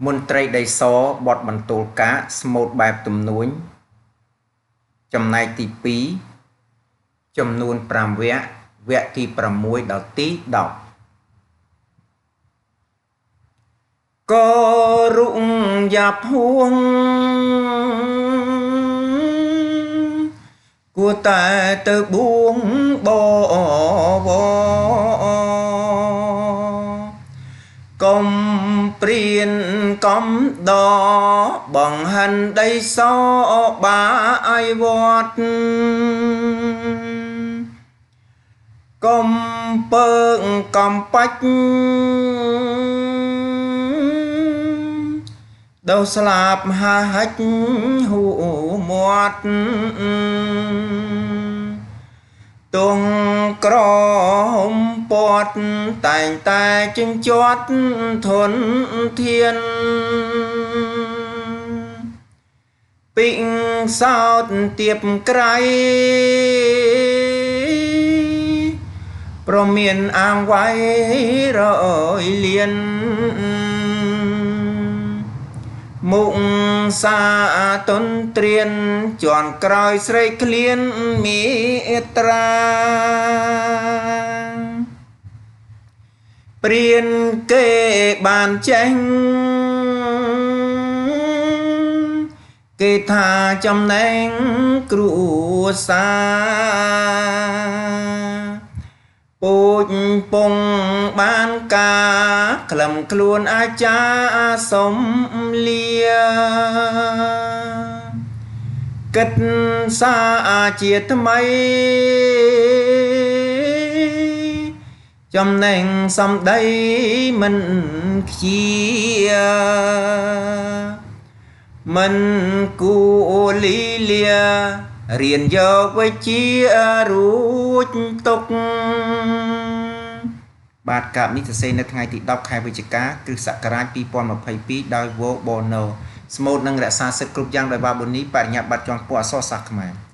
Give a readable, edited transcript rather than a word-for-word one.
មន្ត្រីដីសបត់បន្ទោលកាស្មូតបែបទំនួញចំណែកទី2ចំនួន5វគ្គវគ្គទី6ដល់ទី10ក៏រុងយ៉ាប់ហួងគួរតែទៅបួងបវកំព្រៀនកំដបង្ហិនដីសបាអាយវត្តកំពើងកំបាច់ដោស្លាប់ហាហិចហូមាត់ទងក្រហមពត់តែងតែជញ្ជាត់ធនធានពីងសោតទៀបក្រៃប្រមានអាងໄວរយលៀនមុខសាតុនត្រៀនជន់ក្រោយស្រេកឃ្លានមេត្រាព្រៀនគេបានចេញគេថាចំណេញគ្រួសារពូជពងបានការក្លឹមខ្លួនអាចារ្យសំលាគិតសាជាថ្មីចំណេញសំដីមិនខ្ជាមិនគូលីលារៀនយកវិជ្ជារួចទុកបាទកាបនេះសរសេរនៅថ្ងៃទី10ខែវិច្ឆិកាគ្រិស្តសករាជ2022ដោយ Wo Bono ស្មូតនឹងរក្សាសិទ្ធិគ្រប់យ៉ាងដោយបាប៊ូនីបរិញ្ញាបត្រជាន់ខ្ពស់អក្សរសាស្ត្រខ្មែរ